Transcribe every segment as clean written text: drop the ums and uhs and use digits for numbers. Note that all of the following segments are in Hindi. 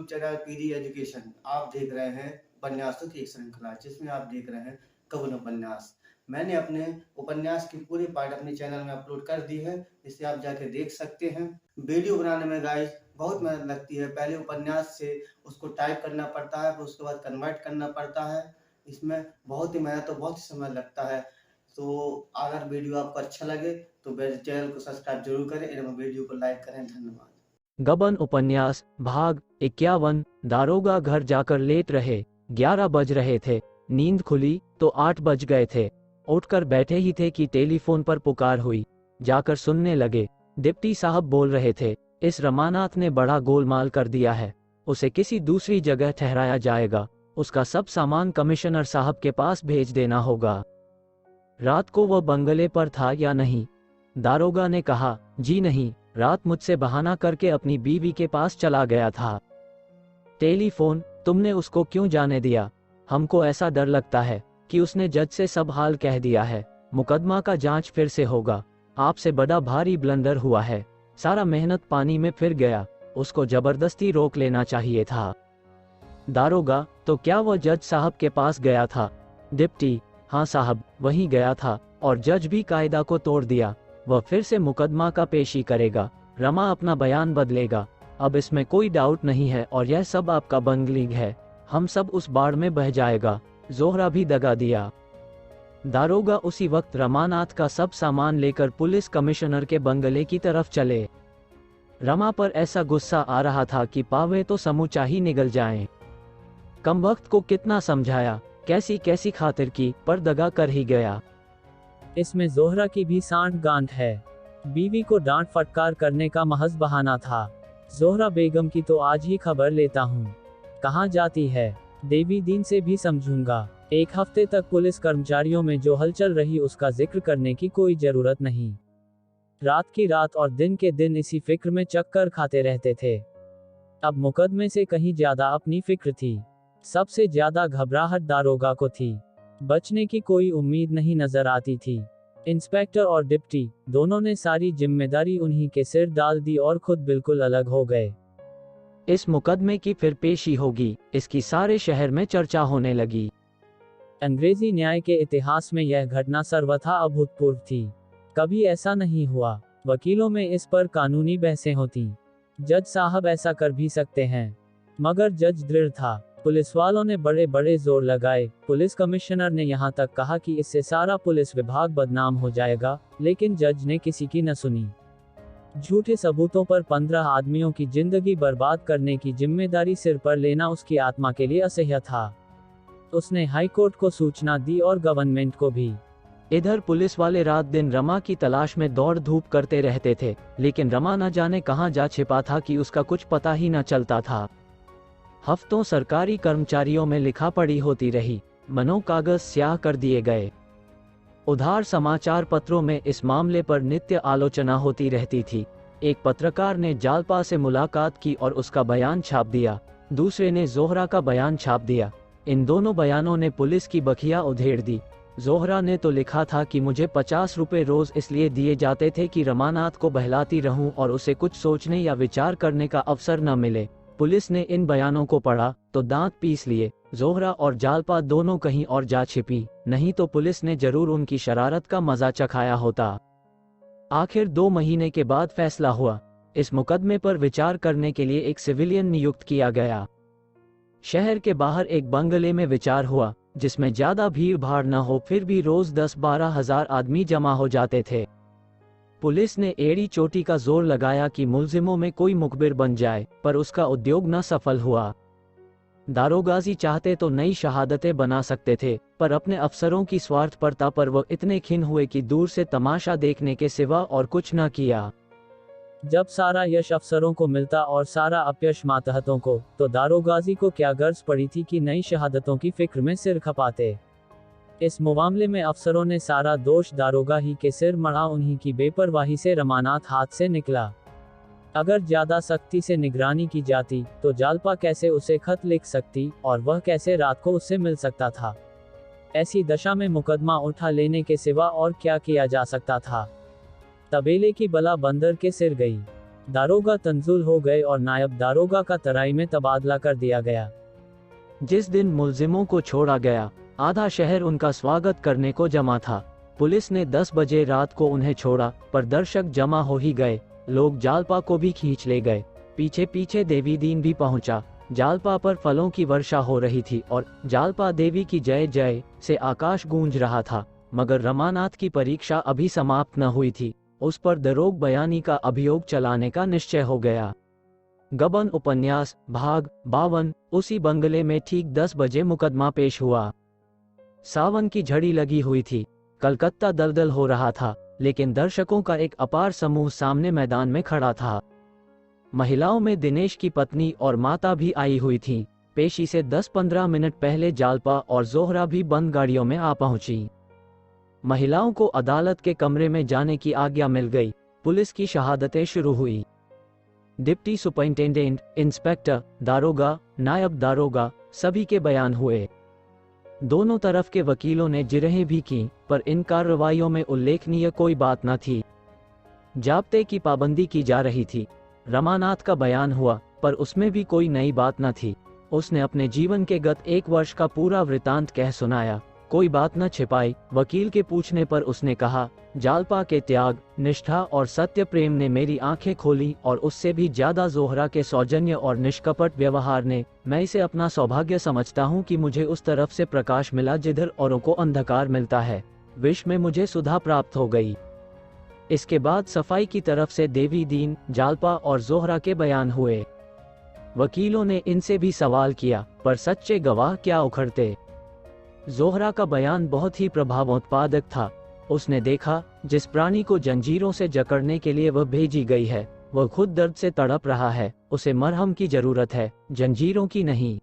YouTube channel PD education. आप देख रहे हैं उपन्यासों की एक श्रृंखला, जिसमें आप देख रहे हैं कवन उपन्यास। मैंने अपने उपन्यास की पूरी पार्ट अपने चैनल में अपलोड कर दी है, जिसे आप जाके देख सकते हैं। वीडियो बनाने में गाइस बहुत मेहनत लगती है। पहले उपन्यास से उसको टाइप करना पड़ता है, फिर उसके बाद कन्वर्ट करना पड़ता है। इसमें बहुत ही मेहनत और बहुत ही समय लगता है। तो अगर वीडियो आपको अच्छा लगे तो मेरे चैनल को सब्सक्राइब जरूर करें एवं वीडियो को लाइक करें। धन्यवाद। गबन उपन्यास भाग 51। दारोगा घर जाकर लेट रहे। 11 बज रहे थे। नींद खुली तो 8 बज गए थे। उठकर बैठे ही थे कि टेलीफोन पर पुकार हुई। जाकर सुनने लगे। डिप्टी साहब बोल रहे थे, इस रमानाथ ने बड़ा गोलमाल कर दिया है। उसे किसी दूसरी जगह ठहराया जाएगा। उसका सब सामान कमिश्नर साहब के पास भेज देना होगा। रात को वह बंगले पर था या नहीं? दारोगा ने कहा, जी नहीं, रात मुझसे बहाना करके अपनी बीवी के पास चला गया था। टेलीफोन, तुमने उसको क्यों जाने दिया? हमको ऐसा डर लगता है कि उसने जज से सब हाल कह दिया है। मुकदमा का जांच फिर से होगा। आपसे बड़ा भारी ब्लंडर हुआ है। सारा मेहनत पानी में फिर गया। उसको जबरदस्ती रोक लेना चाहिए था। दारोगा, तो क्या वह जज साहब के पास गया था? डिप्टी, हाँ साहब, वहीं गया था और जज भी कायदा को तोड़ दिया। वह फिर से मुकदमा का पेशी करेगा। रमा अपना बयान बदलेगा। अब इसमें कोई डाउट नहीं है और यह सब आपका बंगलिंग है। हम सब उस बाढ़ में बह जाएगा। जोहरा भी दगा दिया। दारोगा उसी वक्त रमानाथ का सब सामान लेकर पुलिस कमिश्नर के बंगले की तरफ चले। रमा पर ऐसा गुस्सा आ रहा था कि पावे तो समूचा ही निगल जाएं। कमबख्त को कितना समझाया, कैसी कैसी खातिर की, पर दगा कर ही गया। इसमें जोहरा की भी सांठ गांठ है। बीवी को डांट फटकार करने का महज बहाना था। जोहरा बेगम की तो आज ही खबर लेता हूँ। कहाँ जाती है? देवी दीन से भी समझूंगा। एक हफ्ते तक पुलिस कर्मचारियों में जो हलचल रही उसका जिक्र करने की कोई जरूरत नहीं। रात की रात और दिन के दिन इसी फिक्र में चक्कर खाते रहते थे। अब मुकदमे से कहीं ज्यादा अपनी फिक्र थी। सबसे ज्यादा घबराहट दारोगा को थी। बचने की कोई उम्मीद नहीं नजर आती थी। इंस्पेक्टर और डिप्टी दोनों ने सारी जिम्मेदारी उन्हीं के सिर डाल दी और खुद बिल्कुल अलग हो गए। इस मुकदमे की फिर पेशी होगी, इसकी सारे शहर में चर्चा होने लगी। अंग्रेजी न्याय के इतिहास में यह घटना सर्वथा अभूतपूर्व थी। कभी ऐसा नहीं हुआ। वकीलों में इस पर कानूनी बहसें होती। जज साहब ऐसा कर भी सकते हैं, मगर जज दृढ़ था। पुलिस वालों ने बड़े बड़े जोर लगाए। पुलिस कमिश्नर ने यहाँ तक कहा कि इससे सारा पुलिस विभाग बदनाम हो जाएगा, लेकिन जज ने किसी की न सुनी। झूठे सबूतों पर 15 आदमियों की जिंदगी बर्बाद करने की जिम्मेदारी सिर पर लेना उसकी आत्मा के लिए असह्य था। उसने हाईकोर्ट को सूचना दी और गवर्नमेंट को भी। इधर पुलिस वाले रात दिन रमा की तलाश में दौड़ धूप करते रहते थे, लेकिन रमा न जाने कहां जा छिपा था कि उसका कुछ पता ही न चलता था। हफ्तों सरकारी कर्मचारियों में लिखा पड़ी होती रही। मनो कागज स्याह कर दिए गए। उधार समाचार पत्रों में इस मामले पर नित्य आलोचना होती रहती थी। एक पत्रकार ने जालपा से मुलाकात की और उसका बयान छाप दिया। दूसरे ने जोहरा का बयान छाप दिया। इन दोनों बयानों ने पुलिस की बखिया उधेड़ दी। जोहरा ने तो लिखा था कि मुझे 50 रुपए रोज इसलिए दिए जाते थे कि रमानाथ को बहलाती रहूं और उसे कुछ सोचने या विचार करने का अवसर न मिले। पुलिस ने इन बयानों को पढ़ा तो दांत पीस लिए। जोहरा और जालपा दोनों कहीं और जा छिपी, नहीं तो पुलिस ने जरूर उनकी शरारत का मजा चखाया होता। आखिर 2 महीने के बाद फैसला हुआ। इस मुकदमे पर विचार करने के लिए एक सिविलियन नियुक्त किया गया। शहर के बाहर एक बंगले में विचार हुआ, जिसमें ज्यादा भीड़ भाड़ न हो, फिर भी रोज 10-12 हजार आदमी जमा हो जाते थे। पुलिस ने एड़ी चोटी का जोर लगाया कि मुलजिमों में कोई मुखबिर बन जाए, पर उसका उद्योग न सफल हुआ। दारोगाजी चाहते तो नई शहादतें बना सकते थे, पर अपने अफसरों की स्वार्थपरता पर वह इतने खिन्न हुए कि दूर से तमाशा देखने के सिवा और कुछ न किया। जब सारा यश अफसरों को मिलता और सारा अपयश मातहतों को, तो दारोगाजी को क्या गर्ज पड़ी थी कि नई शहादतों की फिक्र में सिर खपाते। इस मामले में अफसरों ने सारा दोष दारोगा ही के सिर मढ़ा। उन्हीं की बेपरवाही से रमानाथ हाथ से निकला। अगर ज्यादा सख्ती से निगरानी की जाती तो जालपा कैसे उसे खत लिख सकती और वह कैसे रात को उससे मिल सकता था। ऐसी दशा में मुकदमा उठा लेने के सिवा और क्या किया जा सकता था। तबेले की बला बंदर के सिर गई। दारोगा तंजुल हो गए और नायब दारोगा का तराई में तबादला कर दिया गया। जिस दिन मुलजिमों को छोड़ा गया, आधा शहर उनका स्वागत करने को जमा था। पुलिस ने 10 बजे रात को उन्हें छोड़ा, पर दर्शक जमा हो ही गए। लोग जालपा को भी खींच ले गए। पीछे पीछे देवी दीन भी पहुंचा। जालपा पर फलों की वर्षा हो रही थी और जालपा देवी की जय जय से आकाश गूंज रहा था। मगर रमानाथ की परीक्षा अभी समाप्त न हुई थी। उस पर दरोग बयानी का अभियोग चलाने का निश्चय हो गया। गबन उपन्यास भाग 52। उसी बंगले में ठीक 10 बजे मुकदमा पेश हुआ। सावन की झड़ी लगी हुई थी। कलकत्ता दलदल हो रहा था, लेकिन दर्शकों का एक अपार समूह सामने मैदान में खड़ा था। महिलाओं में दिनेश की पत्नी और माता भी आई हुई थीं। पेशी से 10-15 मिनट पहले जालपा और जोहरा भी बंद गाड़ियों में आ पहुंची। महिलाओं को अदालत के कमरे में जाने की आज्ञा मिल गई। पुलिस की शहादतें शुरू हुई। डिप्टी सुपरिंटेंडेंट, इंस्पेक्टर, दारोगा, नायब दारोगा सभी के बयान हुए। दोनों तरफ के वकीलों ने जिरहें भी की, पर इन कार्रवाइयों में उल्लेखनीय कोई बात न थी। जाब्ते की पाबंदी की जा रही थी। रमानाथ का बयान हुआ, पर उसमें भी कोई नई बात न थी। उसने अपने जीवन के गत 1 वर्ष का पूरा वृतांत कह सुनाया, कोई बात न छिपाई। वकील के पूछने पर उसने कहा, जालपा के त्याग, निष्ठा और सत्य प्रेम ने मेरी आंखें खोली, और उससे भी ज्यादा जोहरा के सौजन्य और निष्कपट व्यवहार ने। मैं इसे अपना सौभाग्य समझता हूँ कि मुझे उस तरफ से प्रकाश मिला जिधर औरों को अंधकार मिलता है। विश्व में मुझे सुधा प्राप्त हो गई। इसके बाद सफाई की तरफ से देवी दीन, जालपा और जोहरा के बयान हुए। वकीलों ने इनसे भी सवाल किया, पर सच्चे गवाह क्या उखड़ते। जोहरा का बयान बहुत ही प्रभावोत्पादक था। उसने देखा, जिस प्राणी को जंजीरों से जकड़ने के लिए वह भेजी गई है, वह खुद दर्द से तड़प रहा है। उसे मरहम की जरूरत है, जंजीरों की नहीं।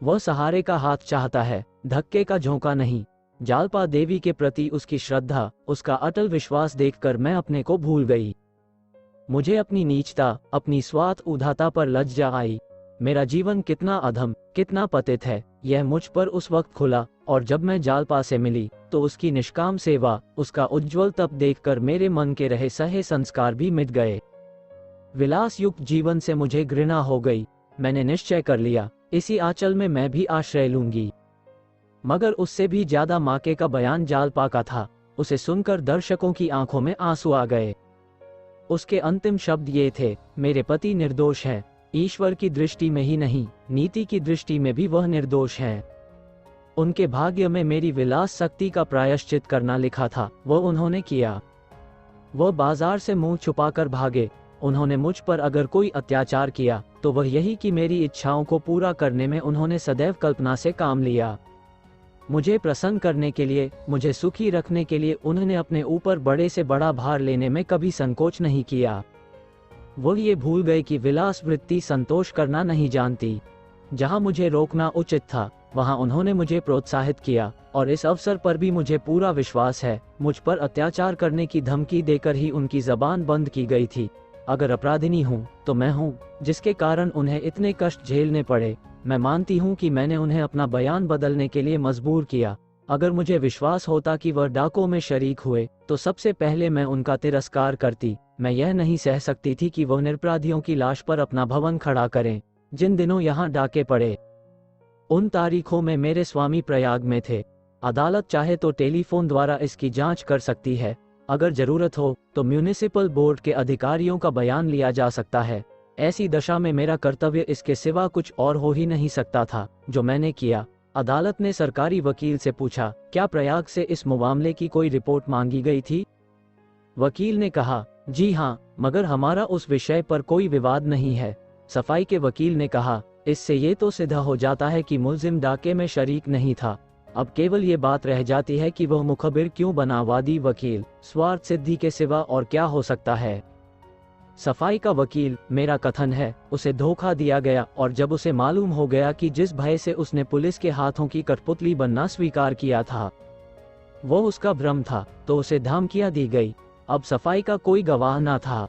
वह सहारे का हाथ चाहता है, धक्के का झोंका नहीं। जालपा देवी के प्रति उसकी श्रद्धा, उसका अटल विश्वास देखकर मैं अपने को भूल गई। मुझे अपनी नीचता, अपनी स्वार्थ उदारता पर लज्जा आई। मेरा जीवन कितना अधम, कितना पतित है, यह मुझ पर उस वक्त खुला। और जब मैं जालपा से मिली, तो उसकी निष्काम सेवा, उसका उज्ज्वल तप देखकर मेरे मन के रहे सहे संस्कार भी मिट गए। विलास युक्त जीवन से मुझे घृणा हो गई। मैंने निश्चय कर लिया, इसी आंचल में मैं भी आश्रय लूंगी। मगर उससे भी ज्यादा माके का बयान जालपा का था। उसे सुनकर दर्शकों की आंखों में आंसू आ गए। उसके अंतिम शब्द ये थे, मेरे पति निर्दोष हैं। ईश्वर की दृष्टि में ही नहीं, नीति की दृष्टि में भी वह निर्दोष हैं। उनके भाग्य में मेरी विलास शक्ति का प्रायश्चित करना लिखा था, वह उन्होंने किया। वह बाजार से मुंह छुपाकर भागे। उन्होंने मुझ पर अगर कोई अत्याचार किया, तो वह यही कि मेरी इच्छाओं को पूरा करने में उन्होंने सदैव कल्पना से काम लिया। मुझे प्रसन्न करने के लिए, मुझे सुखी रखने के लिए उन्होंने अपने ऊपर बड़े से बड़ा भार लेने में कभी संकोच नहीं किया। वह ये भूल गए कि विलास वृत्ति संतोष करना नहीं जानती। जहां मुझे रोकना उचित था, वहां उन्होंने मुझे प्रोत्साहित किया, और इस अवसर पर भी मुझे पूरा विश्वास है, मुझ पर अत्याचार करने की धमकी देकर ही उनकी जबान बंद की गई थी। अगर अपराधिनी हूँ, तो मैं हूँ, जिसके कारण उन्हें इतने कष्ट झेलने पड़े। मैं मानती हूँ कि मैंने उन्हें अपना बयान बदलने के लिए मजबूर किया। अगर मुझे विश्वास होता कि वह डाकों में शरीक हुए, तो सबसे पहले मैं उनका तिरस्कार करती। मैं यह नहीं सह सकती थी कि वह निरपराधियों की लाश पर अपना भवन खड़ा करें। जिन दिनों यहाँ डाके पड़े, उन तारीखों में मेरे स्वामी प्रयाग में थे। अदालत चाहे तो टेलीफोन द्वारा इसकी जांच कर सकती है। अगर जरूरत हो तो म्यूनिसिपल बोर्ड के अधिकारियों का बयान लिया जा सकता है। ऐसी दशा में मेरा कर्तव्य इसके सिवा कुछ और हो ही नहीं सकता था, जो मैंने किया। अदालत ने सरकारी वकील से पूछा, क्या प्रयाग से इस मामले की कोई रिपोर्ट मांगी गई थी? वकील ने कहा, जी हाँ, मगर हमारा उस विषय पर कोई विवाद नहीं है। सफाई के वकील ने कहा, इससे ये तो सिद्ध हो जाता है कि मुलजिम डाके में शरीक नहीं था। अब केवल ये बात रह जाती है कि वह मुखबिर क्यों बना। वादी वकील, स्वार्थ सिद्धि के सिवा और क्या हो सकता है? सफाई का वकील, मेरा कथन है, उसे धोखा दिया गया, और जब उसे मालूम हो गया कि जिस भय से उसने पुलिस के हाथों की कठपुतली बनना स्वीकार किया था, वो उसका भ्रम था, तो उसे धमकियां दी गई। अब सफाई का कोई गवाह न था।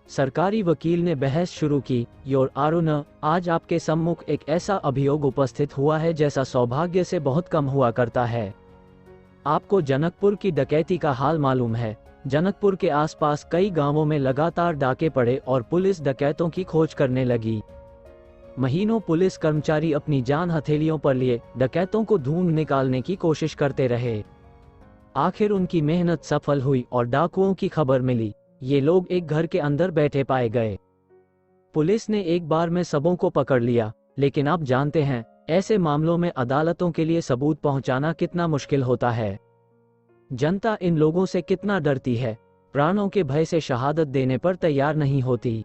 सरकारी वकील ने बहस शुरू की, योर ऑनर, आज आपके सम्मुख एक ऐसा अभियोग उपस्थित हुआ है जैसा सौभाग्य से बहुत कम हुआ करता है। आपको जनकपुर की डकैती का हाल मालूम है। जनकपुर के आसपास कई गांवों में लगातार डाके पड़े और पुलिस डकैतों की खोज करने लगी। महीनों पुलिस कर्मचारी अपनी जान हथेलियों पर लिए डकैतों को ढूंढ निकालने की कोशिश करते रहे। आखिर उनकी मेहनत सफल हुई और डाकुओं की खबर मिली। ये लोग एक घर के अंदर बैठे पाए गए। पुलिस ने एक बार में सबों को पकड़ लिया, लेकिन आप जानते हैं ऐसे मामलों में अदालतों के लिए सबूत पहुंचाना कितना मुश्किल होता है। जनता इन लोगों से कितना डरती है, प्राणों के भय से शहादत देने पर तैयार नहीं होती।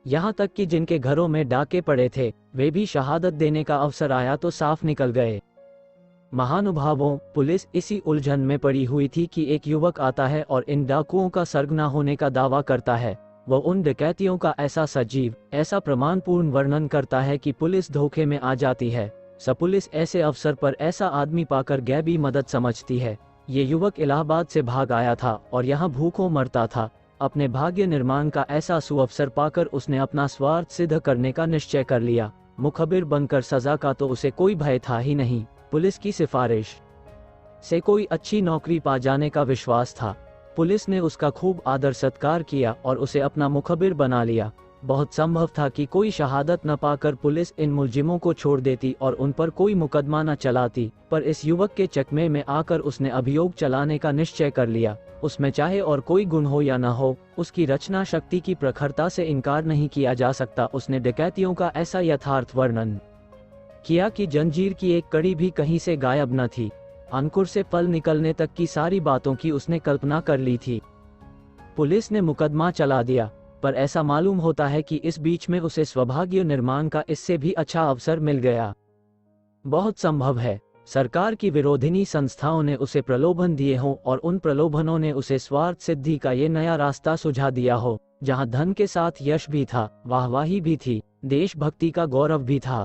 यहाँ तक कि जिनके घरों में डाके पड़े थे वे भी शहादत देने का अवसर आया तो साफ निकल गए। महानुभावों, पुलिस इसी उलझन में पड़ी हुई थी कि एक युवक आता है और इन डाकुओं का सरगना होने का दावा करता है। वह उन डकैतियों का ऐसा सजीव, ऐसा प्रमाणपूर्ण वर्णन करता है कि पुलिस धोखे में आ जाती है। सब पुलिस ऐसे अवसर पर ऐसा आदमी पाकर गैबी मदद समझती है। ये युवक इलाहाबाद से भाग आया था और यहाँ भूखों मरता था। अपने भाग्य निर्माण का ऐसा सुअवसर पाकर उसने अपना स्वार्थ सिद्ध करने का निश्चय कर लिया। मुखबिर बनकर सजा का तो उसे कोई भय था ही नहीं, पुलिस की सिफारिश से कोई अच्छी नौकरी पा जाने का विश्वास था। पुलिस ने उसका खूब आदर सत्कार किया और उसे अपना मुखबिर बना लिया। बहुत संभव था कि कोई शहादत न पाकर पुलिस इन मुलजिमों को छोड़ देती और उन पर कोई मुकदमा न चलाती, पर इस युवक के चकमे में आकर उसने अभियोग चलाने का निश्चय कर लिया। उसमें चाहे और कोई गुण हो या न हो, उसकी रचना शक्ति की प्रखरता से इनकार नहीं किया जा सकता। उसने डकैतियों का ऐसा यथार्थ वर्णन किया कि जंजीर की एक कड़ी भी कहीं से गायब न थी। अंकुर से फल निकलने तक की सारी बातों की उसने कल्पना कर ली थी। पुलिस ने मुकदमा चला दिया, पर ऐसा मालूम होता है कि इस बीच में उसे सौभाग्य निर्माण का इससे भी अच्छा अवसर मिल गया। बहुत संभव है सरकार की विरोधिनी संस्थाओं ने उसे प्रलोभन दिए हों और उन प्रलोभनों ने उसे स्वार्थ सिद्धि का ये नया रास्ता सुझा दिया हो, जहां धन के साथ यश भी था, वाहवाही भी थी, देशभक्ति का गौरव भी था।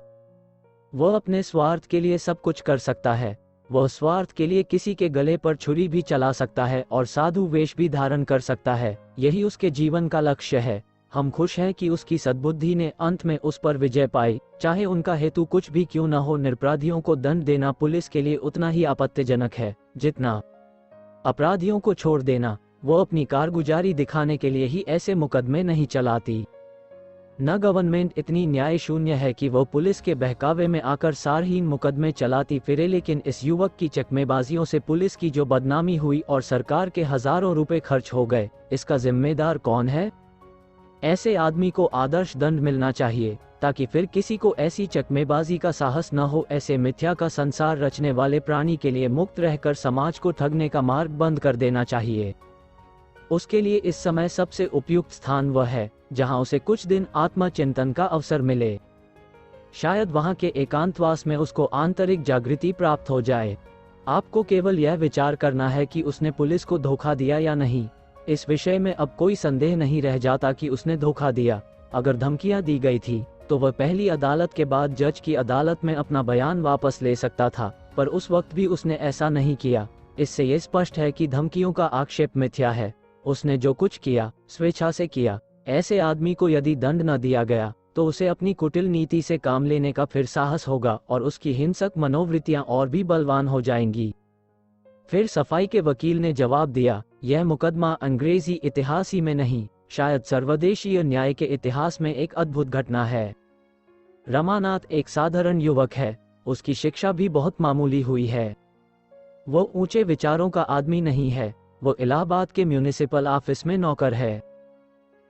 वह अपने स्वार्थ के लिए सब कुछ कर सकता है। वह स्वार्थ के लिए किसी के गले पर छुरी भी चला सकता है और साधु वेश भी धारण कर सकता है। यही उसके जीवन का लक्ष्य है। हम खुश हैं कि उसकी सद्बुद्धि ने अंत में उस पर विजय पाई, चाहे उनका हेतु कुछ भी क्यों न हो। निरपराधियों को दंड देना पुलिस के लिए उतना ही आपत्तिजनक है जितना अपराधियों को छोड़ देना। वो अपनी कारगुजारी दिखाने के लिए ही ऐसे मुकदमे नहीं चलाती। न गवर्नमेंट इतनी न्याय शून्य है कि वो पुलिस के बहकावे में आकर सारहीन मुकदमे चलाती फिरे, लेकिन इस युवक की चकमेबाजियों से पुलिस की जो बदनामी हुई और सरकार के हजारों रुपए खर्च हो गए, इसका जिम्मेदार कौन है? ऐसे आदमी को आदर्श दंड मिलना चाहिए, ताकि फिर किसी को ऐसी चकमेबाजी का साहस न हो। ऐसे मिथ्या का संसार रचने वाले प्राणी के लिए मुक्त रहकर समाज को ठगने का मार्ग बंद कर देना चाहिए। उसके लिए इस समय सबसे उपयुक्त स्थान वह है जहां उसे कुछ दिन आत्मचिंतन का अवसर मिले। शायद वहां के एकांतवास में उसको आंतरिक जागृति प्राप्त हो जाए। आपको केवल यह विचार करना है कि उसने पुलिस को धोखा दिया या नहीं। इस विषय में अब कोई संदेह नहीं रह जाता कि उसने धोखा दिया। अगर धमकियां दी गई थी तो वह पहली अदालत के बाद जज की अदालत में अपना बयान वापस ले सकता था, पर उस वक्त भी उसने ऐसा नहीं किया। इससे यह स्पष्ट है कि धमकियों का आक्षेप मिथ्या है। उसने जो कुछ किया स्वेच्छा से किया। ऐसे आदमी को यदि दंड न दिया गया तो उसे अपनी कुटिल नीति से काम लेने का फिर साहस होगा और उसकी हिंसक मनोवृत्तियां और भी बलवान हो जाएंगी। फिर सफाई के वकील ने जवाब दिया, यह मुकदमा अंग्रेजी इतिहास ही में नहीं, शायद सर्वदेशीय न्याय के इतिहास में एक अद्भुत घटना है। रमानाथ एक साधारण युवक है। उसकी शिक्षा भी बहुत मामूली हुई है। वो ऊंचे विचारों का आदमी नहीं है। वो इलाहाबाद के म्यूनिसिपल ऑफिस में नौकर है।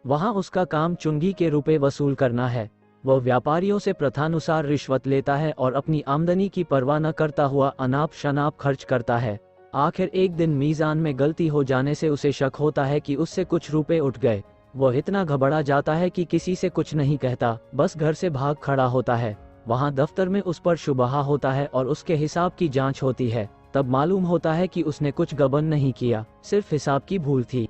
वहां उसका काम चुंगी के रुपए वसूल करना है। वह व्यापारियों से प्रथानुसार रिश्वत लेता है और अपनी आमदनी की परवाह न करता हुआ अनाप शनाप खर्च करता है। आखिर एक दिन मीज़ान में गलती हो जाने से उसे शक होता है कि उससे कुछ रुपए उठ गए। वह इतना घबरा जाता है कि किसी से कुछ नहीं कहता, बस घर से भाग खड़ा होता है। वहां दफ्तर में उस पर शुबहा होता है और उसके हिसाब की जांच होती है। तब मालूम होता है कि उसने कुछ गबन नहीं किया, सिर्फ हिसाब की भूल थी।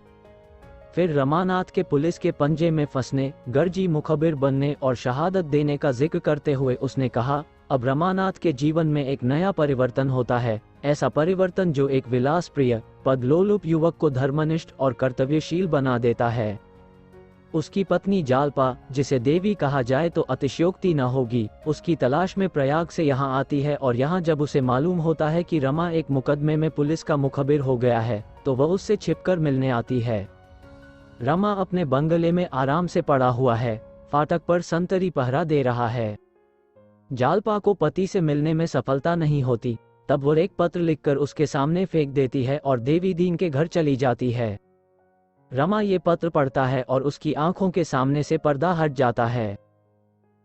फिर रमानाथ के पुलिस के पंजे में फंसने, गर्जी मुखबिर बनने और शहादत देने का जिक्र करते हुए उसने कहा, अब रमानाथ के जीवन में एक नया परिवर्तन होता है। ऐसा परिवर्तन जो एक विलास प्रिय, पदलोलुप युवक को धर्मनिष्ठ और कर्तव्यशील बना देता है। उसकी पत्नी जालपा, जिसे देवी कहा जाए तो अतिशयोक्ति न होगी, उसकी तलाश में प्रयाग से यहाँ आती है और यहाँ जब उसे मालूम होता है कि रमा एक मुकदमे में पुलिस का मुखबिर हो गया है तो वह उससे छिपकर मिलने आती है। रमा अपने बंगले में आराम से पड़ा हुआ है, फाटक पर संतरी पहरा दे रहा है। जालपा को पति से मिलने में सफलता नहीं होती, तब वो एक पत्र लिखकर उसके सामने फेंक देती है और देवी दीन के घर चली जाती है। रमा ये पत्र पढ़ता है और उसकी आंखों के सामने से पर्दा हट जाता है।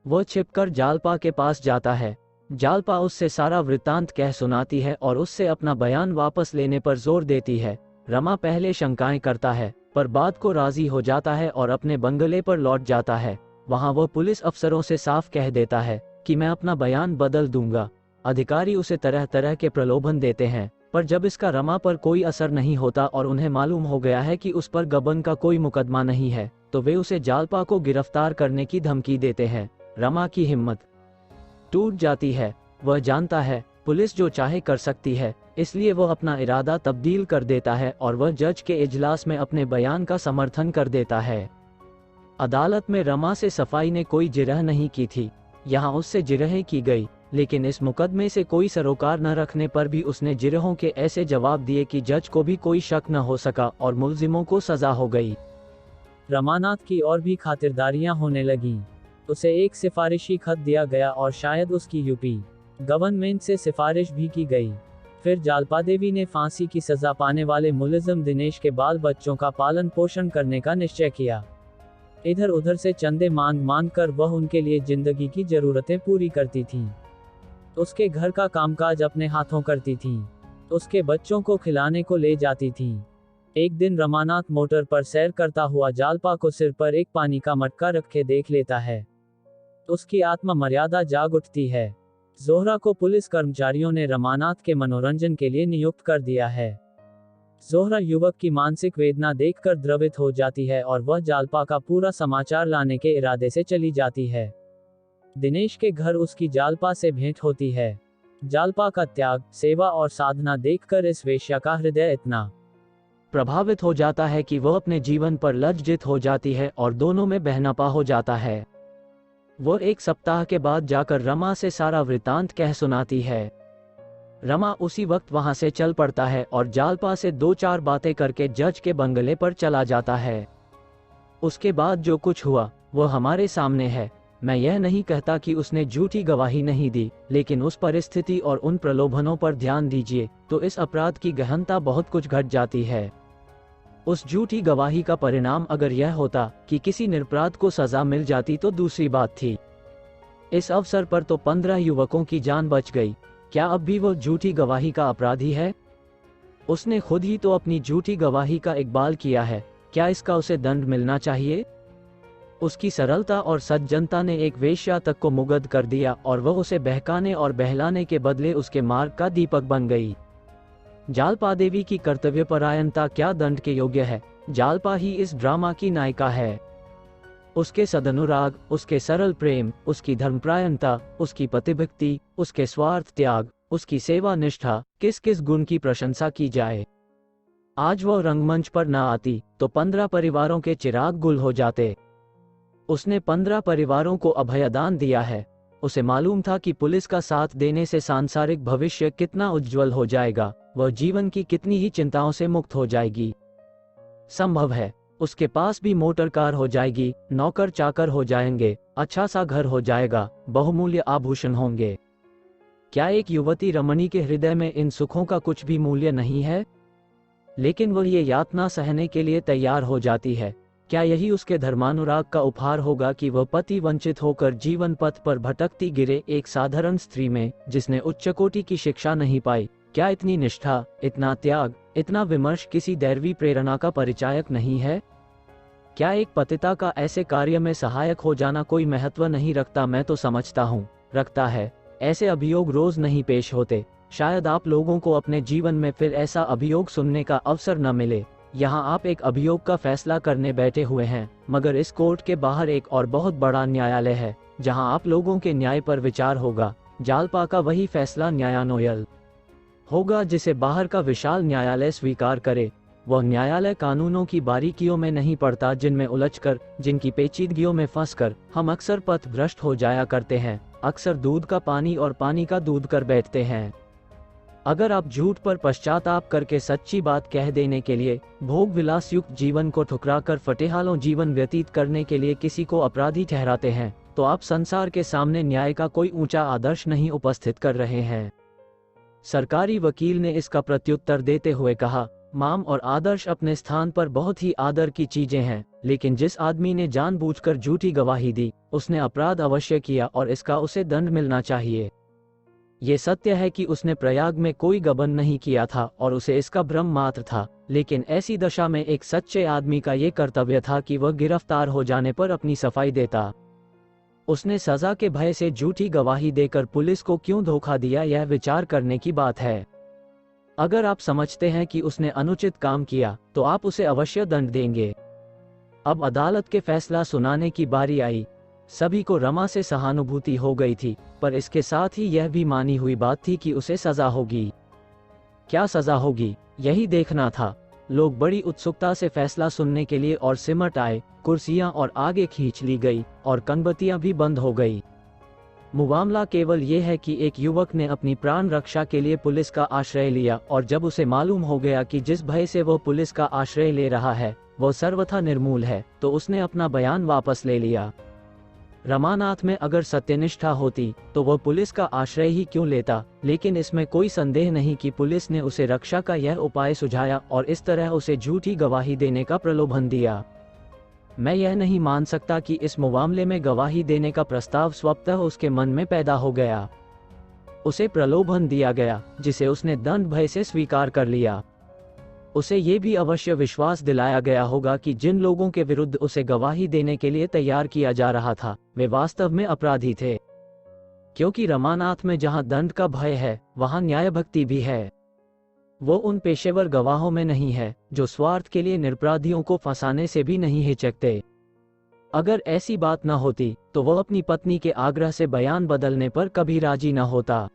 वो छिपकर जालपा के पास जाता है। जालपा उससे सारा वृत्तांत कह सुनाती है और उससे अपना बयान वापस लेने पर जोर देती है। रमा पहले शंकाएं करता है, पर बाद को राजी हो जाता है और अपने बंगले पर लौट जाता है। वहां वो पुलिस अफसरों से साफ कह देता है कि मैं अपना बयान बदल दूंगा। अधिकारी उसे तरह तरह के प्रलोभन देते हैं, पर जब इसका रमा पर कोई असर नहीं होता और उन्हें मालूम हो गया है कि उस पर गबन का कोई मुकदमा नहीं है, तो वे उसे जालपा को गिरफ्तार करने की धमकी देते हैं। रमा की हिम्मत टूट जाती है। वह जानता है पुलिस जो चाहे कर सकती है, इसलिए वह अपना इरादा तब्दील कर देता है और वह जज के इजलास में अपने बयान का समर्थन कर देता है। अदालत में रमा से सफाई ने कोई जिरह नहीं की थी, यहाँ उससे जिरह की गई, लेकिन इस मुकदमे से कोई सरोकार न रखने पर भी उसने जिरहों के ऐसे जवाब दिए कि जज को भी कोई शक न हो सका और मुल्जिमों को सजा हो गई। रमानाथ की और भी खातिरदारियां होने लगीं। उसे एक सिफारिशी खत दिया गया और शायद उसकी यूपी गवर्नमेंट से सिफारिश भी की गई। फिर जालपा देवी ने फांसी की सजा पाने वाले मुलजिम दिनेश के बाल बच्चों का पालन पोषण करने का निश्चय किया। इधर उधर से चंदे मांग कर वह उनके लिए जिंदगी की जरूरतें पूरी करती थी। उसके घर का कामकाज अपने हाथों करती थी। उसके बच्चों को खिलाने को ले जाती थी। एक दिन रमानाथ मोटर पर सैर करता हुआ जालपा को सिर पर एक पानी का मटका रखे देख लेता है। उसकी आत्म मर्यादा जाग उठती है। जोहरा को पुलिस कर्मचारियों ने रमानाथ के मनोरंजन के लिए नियुक्त कर दिया है। जोहरा युवक की मानसिक वेदना देखकर द्रवित हो जाती है और वह जालपा का पूरा समाचार लाने के इरादे से चली जाती है। दिनेश के घर उसकी जालपा से भेंट होती है। जालपा का त्याग, सेवा और साधना देखकर इस वेश्या का हृदय इतना प्रभावित हो जाता है कि वह अपने जीवन पर लज्जित हो जाती है और दोनों में बहनापा हो जाता है। वो एक सप्ताह के बाद जाकर रमा से सारा वृत्तांत कह सुनाती है। रमा उसी वक्त वहां से चल पड़ता है और जालपा से 2-4 बातें करके जज के बंगले पर चला जाता है। उसके बाद जो कुछ हुआ वो हमारे सामने है। मैं यह नहीं कहता कि उसने झूठी गवाही नहीं दी, लेकिन उस परिस्थिति और उन प्रलोभनों पर ध्यान दीजिए तो इस अपराध की गहनता बहुत कुछ घट जाती है। उस झूठी गवाही का परिणाम अगर यह होता कि किसी निरपराध को सजा मिल जाती तो दूसरी बात थी। इस अवसर पर तो 15 युवकों की जान बच गई। क्या अब भी वो झूठी गवाही का अपराधी है? उसने खुद ही तो अपनी झूठी गवाही का इकबाल किया है। क्या इसका उसे दंड मिलना चाहिए? उसकी सरलता और सज्जनता ने एक वेश्या तक को मुग्ध कर दिया और वह उसे बहकाने और बहलाने के बदले उसके मार्ग का दीपक बन गई। जालपा देवी की कर्तव्यपरायणता क्या दंड के योग्य है? जालपा ही इस ड्रामा की नायिका है। उसके सदनुराग, उसके सरल प्रेम, उसकी धर्मपरायणता, उसकी पतिभक्ति, उसके स्वार्थ त्याग, उसकी सेवा निष्ठा, किस किस गुण की प्रशंसा की जाए। आज वह रंगमंच पर न आती तो 15 परिवारों के चिराग गुल हो जाते। उसने 15 परिवारों को अभयदान दिया है। उसे मालूम था कि पुलिस का साथ देने से सांसारिक भविष्य कितना उज्जवल हो जाएगा, वह जीवन की कितनी ही चिंताओं से मुक्त हो जाएगी। संभव है उसके पास भी मोटर कार हो जाएगी, नौकर चाकर हो जाएंगे, अच्छा सा घर हो जाएगा, बहुमूल्य आभूषण होंगे। क्या एक युवती रमणी के हृदय में इन सुखों का कुछ भी मूल्य नहीं है? लेकिन वह ये यातना सहने के लिए तैयार हो जाती है। क्या यही उसके धर्मानुराग का उपहार होगा कि वह पति वंचित होकर जीवन पथ पर भटकती गिरे एक साधारण स्त्री में जिसने उच्च कोटि की शिक्षा नहीं पाई? क्या इतनी निष्ठा, इतना त्याग, इतना विमर्श किसी दैवी प्रेरणा का परिचायक नहीं है? क्या एक पतिता का ऐसे कार्य में सहायक हो जाना कोई महत्व नहीं रखता? मैं तो समझता हूँ रखता है। ऐसे अभियोग रोज नहीं पेश होते। शायद आप लोगों को अपने जीवन में फिर ऐसा अभियोग सुनने का अवसर न मिले। यहाँ आप एक अभियोग का फैसला करने बैठे हुए हैं, मगर इस कोर्ट के बाहर एक और बहुत बड़ा न्यायालय है जहाँ आप लोगों के न्याय पर विचार होगा। जालपा का वही फैसला न्यायानोयल होगा जिसे बाहर का विशाल न्यायालय स्वीकार करे। वह न्यायालय कानूनों की बारीकियों में नहीं पड़ता जिनमें उलझकर, जिनकी पेचीदगियों में फंसकर हम अक्सर पथ भ्रष्ट हो जाया करते हैं, अक्सर दूध का पानी और पानी का दूध कर बैठते हैं। अगर आप झूठ पर पश्चाताप करके सच्ची बात कह देने के लिए, भोग विलास युक्त जीवन को ठुकरा कर फटेहालों जीवन व्यतीत करने के लिए किसी को अपराधी ठहराते हैं, तो आप संसार के सामने न्याय का कोई ऊंचा आदर्श नहीं उपस्थित कर रहे हैं। सरकारी वकील ने इसका प्रत्युत्तर देते हुए कहा, माम और आदर्श अपने स्थान पर बहुत ही आदर की चीजें हैं, लेकिन जिस आदमी ने जानबूझकर झूठी गवाही दी, उसने अपराध अवश्य किया और इसका उसे दंड मिलना चाहिए। ये सत्य है कि उसने प्रयाग में कोई गबन नहीं किया था और उसे इसका भ्रम मात्र था, लेकिन ऐसी दशा में एक सच्चे आदमी का ये कर्तव्य था कि वह गिरफ्तार हो जाने पर अपनी सफाई देता। उसने सजा के भय से झूठी गवाही देकर पुलिस को क्यों धोखा दिया, यह विचार करने की बात है। अगर आप समझते हैं कि उसने अनुचित काम किया, तो आप उसे अवश्य दंड देंगे। अब अदालत के फैसला सुनाने की बारी आई। सभी को रमा से सहानुभूति हो गई थी, पर इसके साथ ही यह भी मानी हुई बात थी कि उसे सजा होगी। क्या सजा होगी, यही देखना था। लोग बड़ी उत्सुकता से फैसला सुनने के लिए और सिमट आए, कुर्सियां और आगे खींच ली गई और कनबत्तियां भी बंद हो गई। मुआमला केवल ये है कि एक युवक ने अपनी प्राण रक्षा के लिए पुलिस का आश्रय लिया, और जब उसे मालूम हो गया कि जिस भय से वह पुलिस का आश्रय ले रहा है वह सर्वथा निर्मूल है, तो उसने अपना बयान वापस ले लिया। रमानाथ में अगर सत्यनिष्ठा होती तो वह पुलिस का आश्रय ही क्यों लेता, लेकिन इसमें कोई संदेह नहीं कि पुलिस ने उसे रक्षा का यह उपाय सुझाया और इस तरह उसे झूठी गवाही देने का प्रलोभन दिया। मैं यह नहीं मान सकता कि इस मामले में गवाही देने का प्रस्ताव स्वतः उसके मन में पैदा हो गया। उसे प्रलोभन दिया गया, जिसे उसने दंड भय से स्वीकार कर लिया। उसे ये भी अवश्य विश्वास दिलाया गया होगा कि जिन लोगों के विरुद्ध उसे गवाही देने के लिए तैयार किया जा रहा था, वे वास्तव में अपराधी थे। क्योंकि रमानाथ में जहां दंड का भय है, वहां न्याय भक्ति भी है। वो उन पेशेवर गवाहों में नहीं है जो स्वार्थ के लिए निरपराधियों को फंसाने से भी नहीं हिचकते। अगर ऐसी बात न होती तो वह अपनी पत्नी के आग्रह से बयान बदलने पर कभी राजी न होता।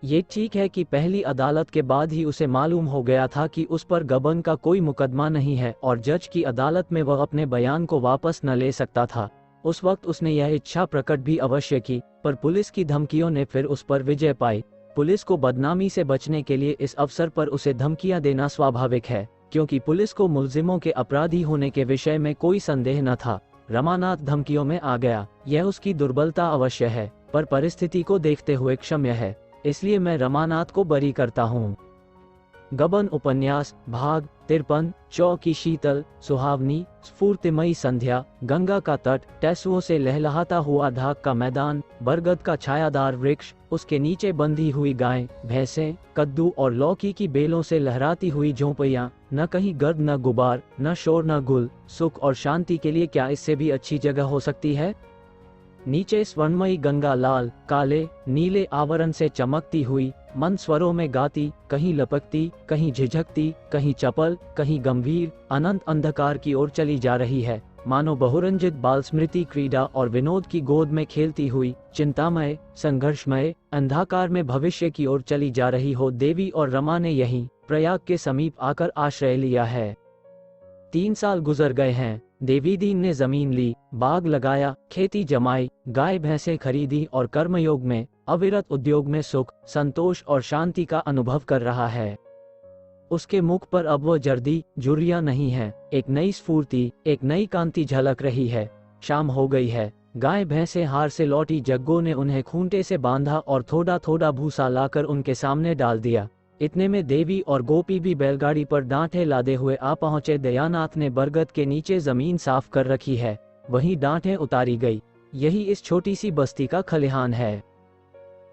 ये ठीक है कि पहली अदालत के बाद ही उसे मालूम हो गया था कि उस पर गबन का कोई मुकदमा नहीं है और जज की अदालत में वह अपने बयान को वापस न ले सकता था। उस वक्त उसने यह इच्छा प्रकट भी अवश्य की, पर पुलिस की धमकियों ने फिर उस पर विजय पाई। पुलिस को बदनामी से बचने के लिए इस अवसर पर उसे धमकियां देना स्वाभाविक है, क्योंकि पुलिस को मुलजिमों के अपराधी होने के विषय में कोई संदेह न था। रमानाथ धमकियों में आ गया, यह उसकी दुर्बलता अवश्य है, पर परिस्थिति को देखते हुए क्षम्य है, इसलिए मैं रमानाथ को बरी करता हूँ। गबन उपन्यास भाग 53। चौ की शीतल सुहावनी स्फूर्तिमयी संध्या, गंगा का तट, टैसुओं से लहलहाता हुआ ढाक का मैदान, बरगद का छायादार वृक्ष, उसके नीचे बंधी हुई गायें, भैंसें, कद्दू और लौकी की बेलों से लहराती हुई झोंपड़ियां, न कहीं गर्द न गुबार, न शोर न गुल। सुख और शांति के लिए क्या इससे भी अच्छी जगह हो सकती है। नीचे स्वर्णमयी गंगा लाल, काले, नीले आवरण से चमकती हुई, मंद स्वरों में गाती, कहीं लपकती, कहीं झिझकती, कहीं चपल, कहीं गंभीर, अनंत अंधकार की ओर चली जा रही है, मानो बहुरंजित बाल स्मृति क्रीड़ा और विनोद की गोद में खेलती हुई, चिंतामय, संघर्षमय, अंधकार में भविष्य की ओर चली जा रही हो। देवी और रमा ने यहीं प्रयाग के समीप आकर आश्रय लिया है। 3 साल गुजर गए हैं। देवीदीन ने जमीन ली, बाग लगाया, खेती जमाई, गाय भैंसें खरीदी और कर्मयोग में, अविरत उद्योग में सुख, संतोष और शांति का अनुभव कर रहा है। उसके मुख पर अब वह जर्दी झुर्रियां नहीं है, एक नई स्फूर्ति, एक नई कांति झलक रही है। शाम हो गई है। गाय भैंसें हार से लौटी, जग्गों ने उन्हें खूंटे से बांधा और थोड़ा थोड़ा भूसा लाकर उनके सामने डाल दिया। इतने में देवी और गोपी भी बैलगाड़ी पर डांठे लादे हुए आ पहुंचे। दयानाथ ने बरगद के नीचे जमीन साफ कर रखी है, वहीं डांठें उतारी गई। यही इस छोटी सी बस्ती का खलिहान है।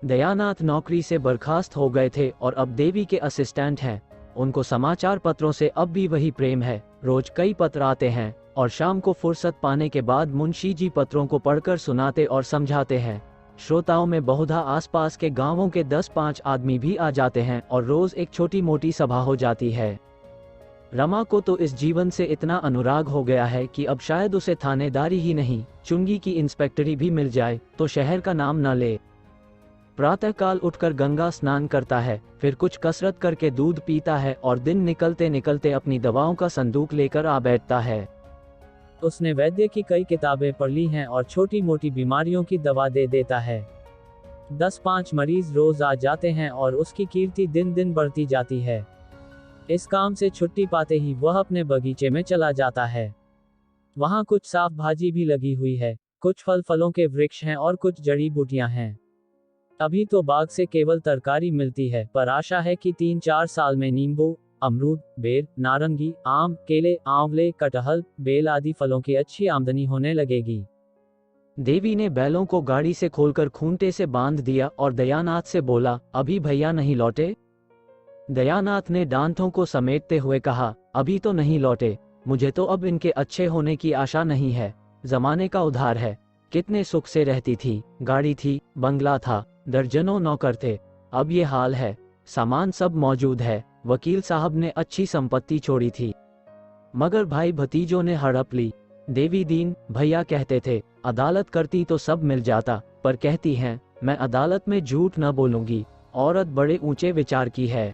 दयानाथ नौकरी से बर्खास्त हो गए थे और अब देवी के असिस्टेंट हैं। उनको समाचार पत्रों से अब भी वही प्रेम है। रोज कई पत्र आते हैं और शाम को फुर्सत पाने के बाद मुंशी जी पत्रों को पढ़कर सुनाते और समझाते हैं। श्रोताओं में बहुधा आसपास के गांवों के 10-5 आदमी भी आ जाते हैं और रोज एक छोटी मोटी सभा हो जाती है। रमा को तो इस जीवन से इतना अनुराग हो गया है कि अब शायद उसे थानेदारी ही नहीं, चुंगी की इंस्पेक्टरी भी मिल जाए तो शहर का नाम न ले। प्रातःकाल उठकर गंगा स्नान करता है, फिर कुछ कसरत करके दूध पीता है और दिन निकलते निकलते अपनी दवाओं का संदूक लेकर आ बैठता है। उसने वैद्य की कई किताबें पढ़ ली हैं और छोटी मोटी बीमारियों की दवा दे देता है। 10-5 मरीज रोज आ जाते हैं और उसकी कीर्ति दिन दिन बढ़ती जाती है। इस काम से छुट्टी पाते ही वह अपने बगीचे में चला जाता है। वहाँ कुछ साफ भाजी भी लगी हुई है, कुछ फलों के वृक्ष हैं और कुछ जड़ी बूटियां हैं। अभी तो बाग से केवल तरकारी मिलती है, पर आशा है कि 3-4 साल में नींबू, अमरूद, बेर, नारंगी, आम, केले, आंवले, कटहल, बेल आदि फलों की अच्छी आमदनी होने लगेगी। देवी ने बैलों को गाड़ी से खोलकर खूंटे से बांध दिया और दयानाथ से बोला, अभी भैया नहीं लौटे? दयानाथ ने दांतों को समेटते हुए कहा, अभी तो नहीं लौटे, मुझे तो अब इनके अच्छे होने की आशा नहीं है। जमाने का उधार है। कितने सुख से रहती थी, गाड़ी थी, बंगला था, दर्जनों नौकर थे, अब ये हाल है। सामान सब मौजूद है, वकील साहब ने अच्छी संपत्ति छोड़ी थी, मगर भाई भतीजों ने हड़प ली। देवी दीन भैया कहते थे, अदालत करती तो सब मिल जाता, पर कहती हैं, मैं अदालत में झूठ न बोलूंगी। औरत बड़े ऊंचे विचार की है।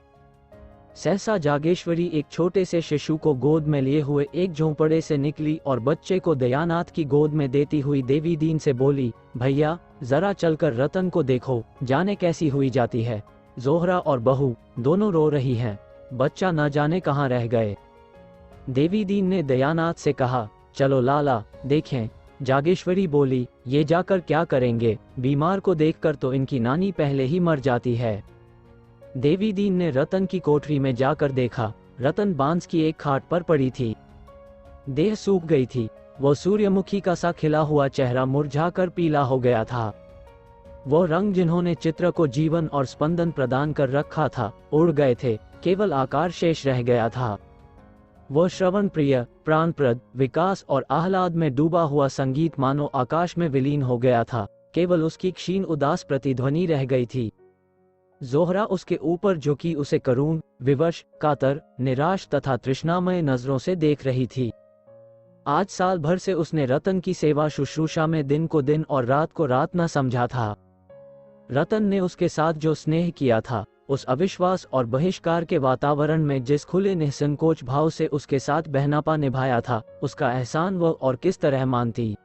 सहसा जागेश्वरी एक छोटे से शिशु को गोद में लिए हुए एक झोंपड़े से निकली और बच्चे को दयानाथ की गोद में देती हुई देवी दीन से बोली, भैया जरा चलकर रतन को देखो, जाने कैसी हुई जाती है। जोहरा और बहू दोनों रो रही हैं, बच्चा न जाने कहाँ रह गए। देवी दीन ने दयानाथ से कहा, चलो लाला देखें। जागेश्वरी बोली, ये जाकर क्या करेंगे, बीमार को देखकर तो इनकी नानी पहले ही मर जाती है। देवी दीन ने रतन की कोठरी में जाकर देखा, रतन बांस की एक खाट पर पड़ी थी। देह सूख गई थी, वो सूर्यमुखी का सा खिला हुआ चेहरा मुरझाकर पीला हो गया था। वो रंग जिन्होंने चित्र को जीवन और स्पंदन प्रदान कर रखा था, उड़ गए थे, केवल आकार शेष रह गया था। वो श्रवण प्रिय, प्राणप्रद, विकास और आह्लाद में डूबा हुआ संगीत मानो आकाश में विलीन हो गया था, केवल उसकी क्षीण उदास प्रतिध्वनि रह गई थी। जोहरा उसके ऊपर झुकी उसे करुण, विवश, कातर, निराश तथा तृष्णामय नजरों से देख रही थी। आज साल भर से उसने रतन की सेवा शुश्रूषा में दिन को दिन और रात को रात न समझा था। रतन ने उसके साथ जो स्नेह किया था, उस अविश्वास और बहिष्कार के वातावरण में जिस खुले निसंकोच भाव से उसके साथ बहनापा निभाया था, उसका एहसान वह और किस तरह मानती।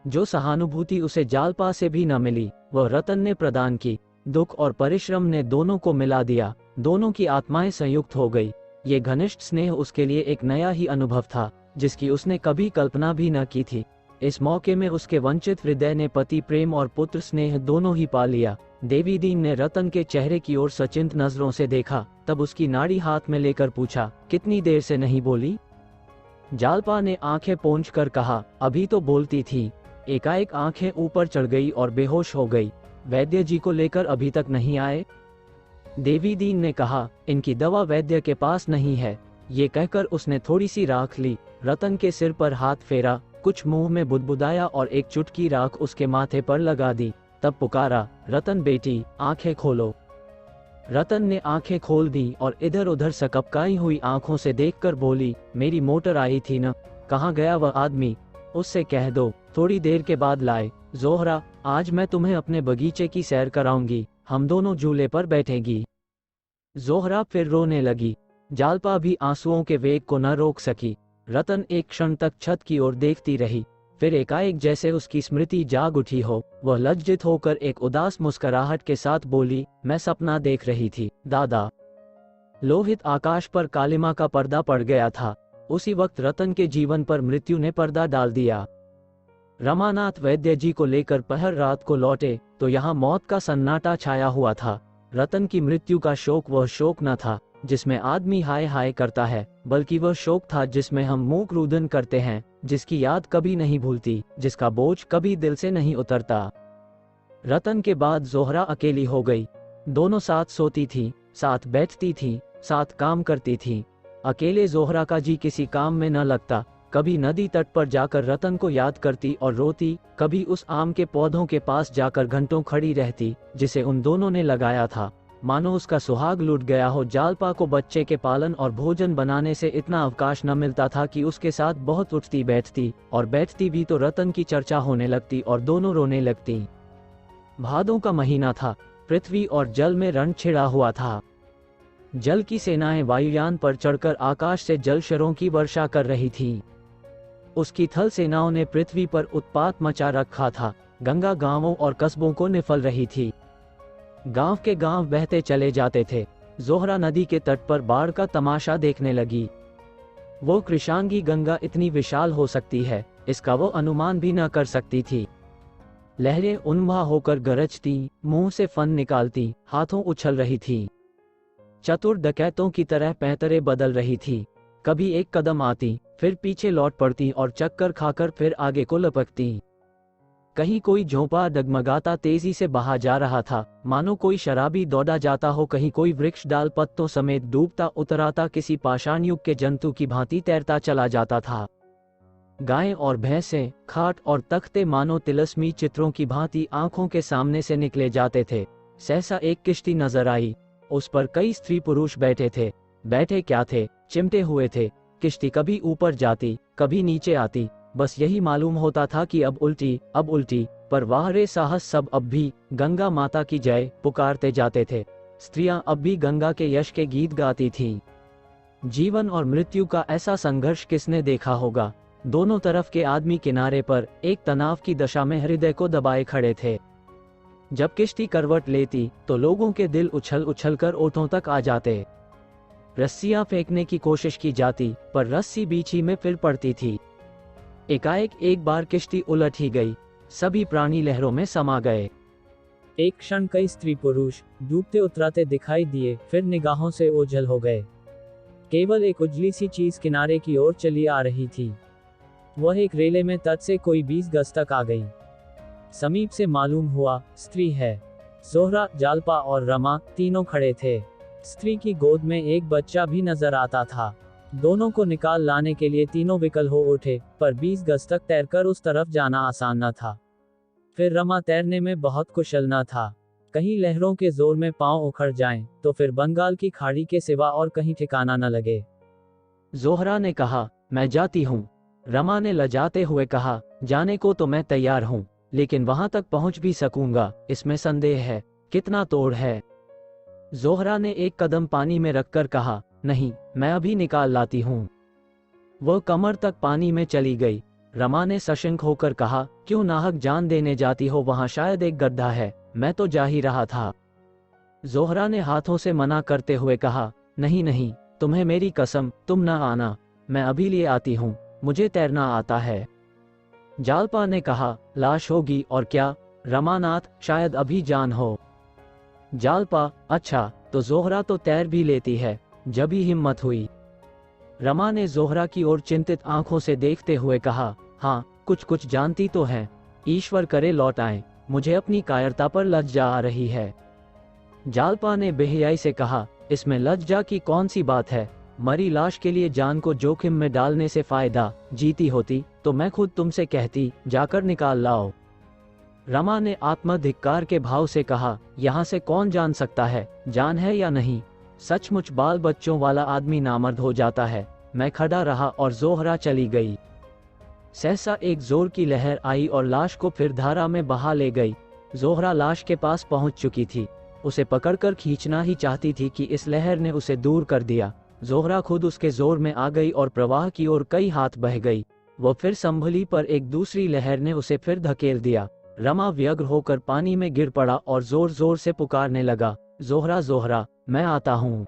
जो सहानुभूति उसे जालपा से भी न मिली, वह रतन ने प्रदान की। दुख और परिश्रम ने दोनों को मिला दिया, दोनों की आत्माएं संयुक्त हो गई। ये घनिष्ठ स्नेह उसके लिए एक नया ही अनुभव था, जिसकी उसने कभी कल्पना भी न की थी। इस मौके में उसके वंचित हृदय ने पति प्रेम और पुत्र स्नेह दोनों ही पा लिया। देवी दीन ने रतन के चेहरे की ओर सचिंत नजरों से देखा, तब उसकी नाड़ी हाथ में लेकर पूछा, कितनी देर से नहीं बोली? जालपा ने आंखें पोंछ कर कहा, अभी तो बोलती थी। एकाएक आंखें ऊपर चढ़ गई और बेहोश हो गई। वैद्य जी को लेकर अभी तक नहीं आए? देवी दीन ने कहा, इनकी दवा वैद्य के पास नहीं है। ये कहकर उसने थोड़ी सी राख ली, रतन के सिर पर हाथ फेरा, कुछ मुंह में बुदबुदाया और एक चुटकी राख उसके माथे पर लगा दी। तब पुकारा, रतन बेटी, आंखें खोलो। रतन ने आंखें खोल दी और इधर उधर सकपकाई हुई आंखों से देखकर बोली, मेरी मोटर आई थी न, कहाँ गया वह आदमी? उससे कह दो थोड़ी देर के बाद लाए। जोहरा, आज मैं तुम्हें अपने बगीचे की सैर कराऊंगी, हम दोनों झूले पर बैठेंगी। जोहरा फिर रोने लगी। जालपा भी आंसुओं के वेग को न रोक सकी। रतन एक क्षण तक छत की ओर देखती रही, फिर एकाएक जैसे उसकी स्मृति जाग उठी हो, वह लज्जित होकर एक उदास मुस्कुराहट के साथ बोली, मैं सपना देख रही थी दादा। लोहित आकाश पर कालिमा का पर्दा पड़ गया था। उसी वक्त रतन के जीवन पर मृत्यु ने पर्दा डाल दिया। रमानाथ वैद्य जी को लेकर पहर रात को लौटे तो यहाँ मौत का सन्नाटा छाया हुआ था। रतन की मृत्यु का शोक वह शोक न था जिसमें आदमी हाय हाय करता है, बल्कि वह शोक था जिसमें हम मुंह रुदन करते हैं, जिसकी याद कभी नहीं भूलती, जिसका बोझ कभी दिल से नहीं उतरता। रतन के बाद जोहरा अकेली हो गई। दोनों साथ सोती थी, साथ बैठती थी, साथ काम करती थी। अकेले जोहरा का जी किसी काम में न लगता। कभी नदी तट पर जाकर रतन को याद करती और रोती, कभी उस आम के पौधों के पास जाकर घंटों खड़ी रहती जिसे उन दोनों ने लगाया था, मानो उसका सुहाग लूट गया हो। जालपा को बच्चे के पालन और भोजन बनाने से इतना अवकाश न मिलता था कि उसके साथ बहुत उठती बैठती, और बैठती भी तो रतन की चर्चा होने लगती और दोनों रोने लगती। भादों का महीना था, पृथ्वी और जल में रण छिड़ा हुआ था। जल की सेनाएं वायुयान पर चढ़कर आकाश से जलशरों की वर्षा कर रही थीं। उसकी थल सेनाओं ने पृथ्वी पर उत्पात मचा रखा था। गंगा गांवों और कस्बों को निफल रही थी। गांव के गांव बहते चले जाते थे। जोहरा नदी के तट पर बाढ़ का तमाशा देखने लगी। वो कृशांगी गंगा इतनी विशाल हो सकती है, इसका वो अनुमान भी न कर सकती थी। लहरें उन्माद होकर गरजती, मुंह से फन निकालती, हाथों उछल रही थी। चतुर डकैतों की तरह पैंतरे बदल रही थी। कभी एक कदम आती, फिर पीछे लौट पड़ती और चक्कर खाकर फिर आगे को लपकती। कहीं कोई झोंपा डगमगाता तेजी से बहा जा रहा था, मानो कोई शराबी दौड़ा जाता हो। कहीं कोई वृक्ष डाल पत्तों समेत डूबता उतराता किसी पाषाण युग के जंतु की भांति तैरता चला जाता था। गायें और भैंसें, खाट और तख्ते मानो तिलस्मी चित्रों की भांति आंखों के सामने से निकले जाते थे। सहसा एक किश्ती नजर आई। उस पर कई स्त्री पुरुष बैठे थे। बैठे क्या थे, चिमटे हुए थे। किश्ती कभी ऊपर जाती, कभी नीचे आती। बस यही मालूम होता था कि अब उल्टी, पर वाह रे साहस, सब अब भी गंगा माता की जय पुकारते जाते थे। स्त्रियां अब भी गंगा के यश के गीत गाती थीं। जीवन और मृत्यु का ऐसा संघर्ष किसने देखा होगा। दोनों तरफ के आदमी किनारे पर एक तनाव की दशा में हृदय को दबाए खड़े थे। जब किश्ती करवट लेती तो लोगों के दिल उछल उछल कर ओठों तक आ जाते। रस्सियां फेंकने की कोशिश की जाती, पर रस्सी बीच ही में फिर पड़ती थी। एकाएक एक बार किश्ती उलट ही गई। सभी प्राणी लहरों में समा गए। एक क्षण कई स्त्री पुरुष डूबते उतराते दिखाई दिए, फिर निगाहों से ओझल हो गए। केवल एक उजली सी चीज किनारे की ओर चली आ रही थी। वह एक रेले में तट से कोई 20 गज तक आ गई। समीप से मालूम हुआ स्त्री है। जोहरा, जालपा और रमा तीनों खड़े थे। स्त्री की गोद में एक बच्चा भी नजर आता था। दोनों को निकाल लाने के लिए तीनों विकल हो उठे, पर 20 गज तक तैरकर उस तरफ जाना आसान न था। फिर रमा तैरने में बहुत कुशल न था। कहीं लहरों के जोर में पांव उखड़ जाएं, तो फिर बंगाल की खाड़ी के सिवा और कहीं ठिकाना न लगे। जोहरा ने कहा, मैं जाती हूँ। रमा ने लजाते हुए कहा, जाने को तो मैं तैयार हूँ, लेकिन वहां तक पहुंच भी सकूंगा, इसमें संदेह है। कितना तोड़ है। जोहरा ने एक कदम पानी में रखकर कहा, नहीं, मैं अभी निकाल लाती हूँ। वह कमर तक पानी में चली गई। रमा ने सशंक होकर कहा, क्यों नाहक जान देने जाती हो, वहां शायद एक गड्ढा है, मैं तो जा ही रहा था। जोहरा ने हाथों से मना करते हुए कहा, नहीं नहीं, तुम्हें मेरी कसम, तुम न आना, मैं अभी लिए आती हूँ, मुझे तैरना आता है। जालपा ने कहा, लाश होगी और क्या, रमानाथ, शायद अभी जान हो। जालपा, अच्छा, तो जोहरा तो तैर भी लेती है। जब ही हिम्मत हुई। रमा ने जोहरा की ओर चिंतित आंखों से देखते हुए कहा, हाँ, कुछ कुछ जानती तो है। ईश्वर करे लौट आए, मुझे अपनी कायरता पर लज्जा आ रही है। जालपा ने बेहयाई से कहा, इसमें लज्जा की कौन सी बात है। मरी लाश के लिए जान को जोखिम में डालने से फायदा, जीती होती तो मैं खुद तुमसे कहती, जाकर निकाल लाओ। रमा ने आत्मधिक्कार के भाव से कहा, यहाँ से कौन जान सकता है, जान है या नहीं। सचमुच बाल बच्चों वाला आदमी नामर्द हो जाता है। मैं खड़ा रहा और जोहरा चली गई। सहसा एक जोर की लहर आई और लाश को फिर धारा में बहा ले गई। जोहरा लाश के पास पहुंच चुकी थी। उसे पकड़कर खींचना ही चाहती थी कि इस लहर ने उसे दूर कर दिया। जोहरा खुद उसके जोर में आ गई और प्रवाह की ओर कई हाथ बह गई। वो फिर संभली, पर एक दूसरी लहर ने उसे फिर धकेल दिया। रमा व्यग्र होकर पानी में गिर पड़ा और जोर जोर से पुकारने लगा, जोहरा जोहरा, मैं आता हूँ।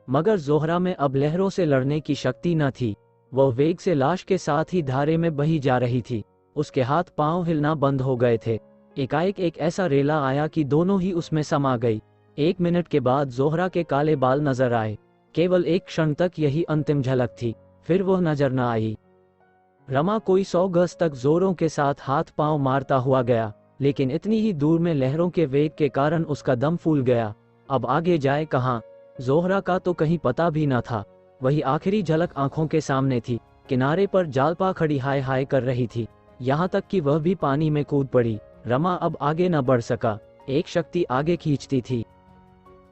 मगर जोहरा में अब लहरों से लड़ने की शक्ति न थी। वह वेग से लाश के साथ ही धारे में बही जा रही थी। उसके हाथ पांव हिलना बंद हो गए थे। एकाएक एक ऐसा रेला आया कि दोनों ही उसमें समा गई। 1 मिनट के बाद जोहरा के काले बाल नजर आए। केवल एक क्षण तक यही अंतिम झलक थी, फिर वह नजर न आई। रमा कोई 100 गज तक जोरों के साथ हाथ पांव मारता हुआ गया, लेकिन इतनी ही दूर में लहरों के वेग के कारण उसका दम फूल गया। अब आगे जाए कहाँ। जोहरा का तो कहीं पता भी न था। वही आखिरी झलक आंखों के सामने थी। किनारे पर जालपा खड़ी हाय हाय कर रही थी, यहाँ तक कि वह भी पानी में कूद पड़ी। रमा अब आगे न बढ़ सका। एक शक्ति आगे खींचती थी,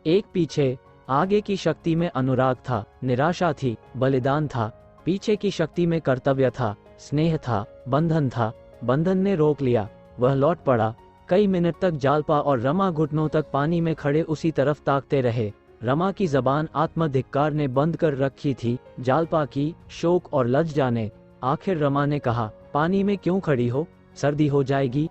एक पीछे। आगे की शक्ति में अनुराग था, निराशा थी, बलिदान था। पीछे की शक्ति में कर्तव्य था, स्नेह था, बंधन था। बंधन ने रोक लिया, वह लौट पड़ा। कई मिनट तक जालपा और रमा घुटनों तक पानी में खड़े उसी तरफ ताकते रहे। रमा की जबान आत्मधिक्कार ने बंद कर रखी थी, जालपा की शोक और लज्जा ने। आखिर रमा ने कहा, पानी में क्यों खड़ी हो, सर्दी हो जाएगी।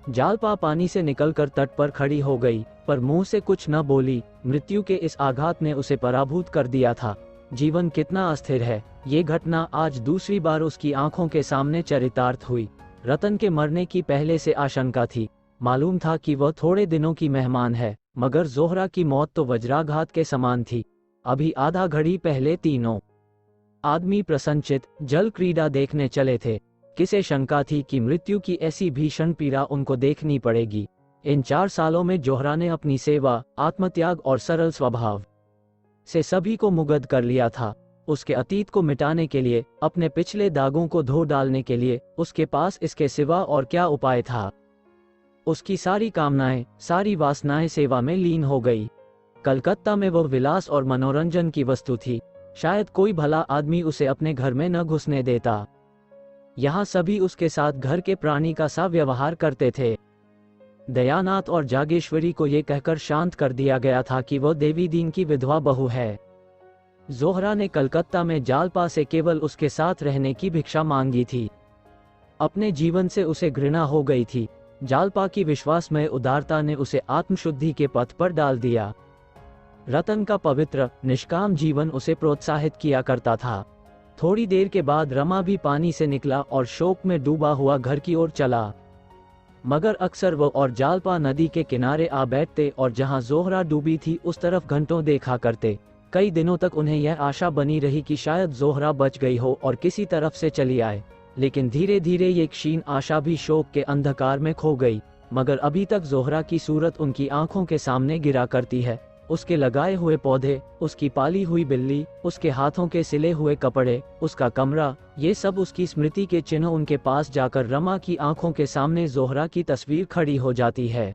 जालपा पानी से निकलकर तट पर खड़ी हो गई, पर मुंह से कुछ न बोली। मृत्यु के इस आघात ने उसे पराभूत कर दिया था। जीवन कितना अस्थिर है, ये घटना आज दूसरी बार उसकी आंखों के सामने चरितार्थ हुई। रतन के मरने की पहले से आशंका थी। मालूम था कि वह थोड़े दिनों की मेहमान है, मगर जोहरा की मौत तो वज्राघात के समान थी। अभी आधा घड़ी पहले तीनों आदमी प्रसन्नचित जल क्रीड़ा देखने चले थे। किसे शंका थी कि मृत्यु की ऐसी भीषण पीड़ा उनको देखनी पड़ेगी। इन 4 सालों में जोहरा ने अपनी सेवा, आत्मत्याग और सरल स्वभाव से सभी को मुग्ध कर लिया था। उसके अतीत को मिटाने के लिए, अपने पिछले दागों को धो डालने के लिए उसके पास इसके सिवा और क्या उपाय था। उसकी सारी कामनाएं, सारी वासनाएं सेवा में लीन हो गई। कलकत्ता में वह विलास और मनोरंजन की वस्तु थी। शायद कोई भला आदमी उसे अपने घर में न घुसने देता। यहाँ सभी उसके साथ घर के प्राणी का सा व्यवहार करते थे। दयानाथ और जागेश्वरी को ये कहकर शांत कर दिया गया था कि वह देवी दीन की विधवा बहू है। जोहरा ने कलकत्ता में जालपा से केवल उसके साथ रहने की भिक्षा मांगी थी। अपने जीवन से उसे घृणा हो गई थी। जालपा की विश्वासमय उदारता ने उसे आत्मशुद्धि के पथ पर डाल दिया। रतन का पवित्र, निष्काम जीवन उसे प्रोत्साहित किया करता था। थोड़ी देर के बाद रमा भी पानी से निकला और शोक में डूबा हुआ घर की ओर चला। मगर अक्सर वो और जालपा नदी के किनारे आ बैठते और जहां जोहरा डूबी थी उस तरफ घंटों देखा करते। कई दिनों तक उन्हें यह आशा बनी रही कि शायद जोहरा बच गई हो और किसी तरफ से चली आए, लेकिन धीरे धीरे ये क्षीण आशा भी शोक के अंधकार में खो गई। मगर अभी तक जोहरा की सूरत उनकी आंखों के सामने गिरा करती है। उसके लगाए हुए पौधे, उसकी पाली हुई बिल्ली, उसके हाथों के सिले हुए कपड़े, उसका कमरा, ये सब उसकी स्मृति के चिन्ह। उनके पास जाकर रमा की आंखों के सामने जोहरा की तस्वीर खड़ी हो जाती है।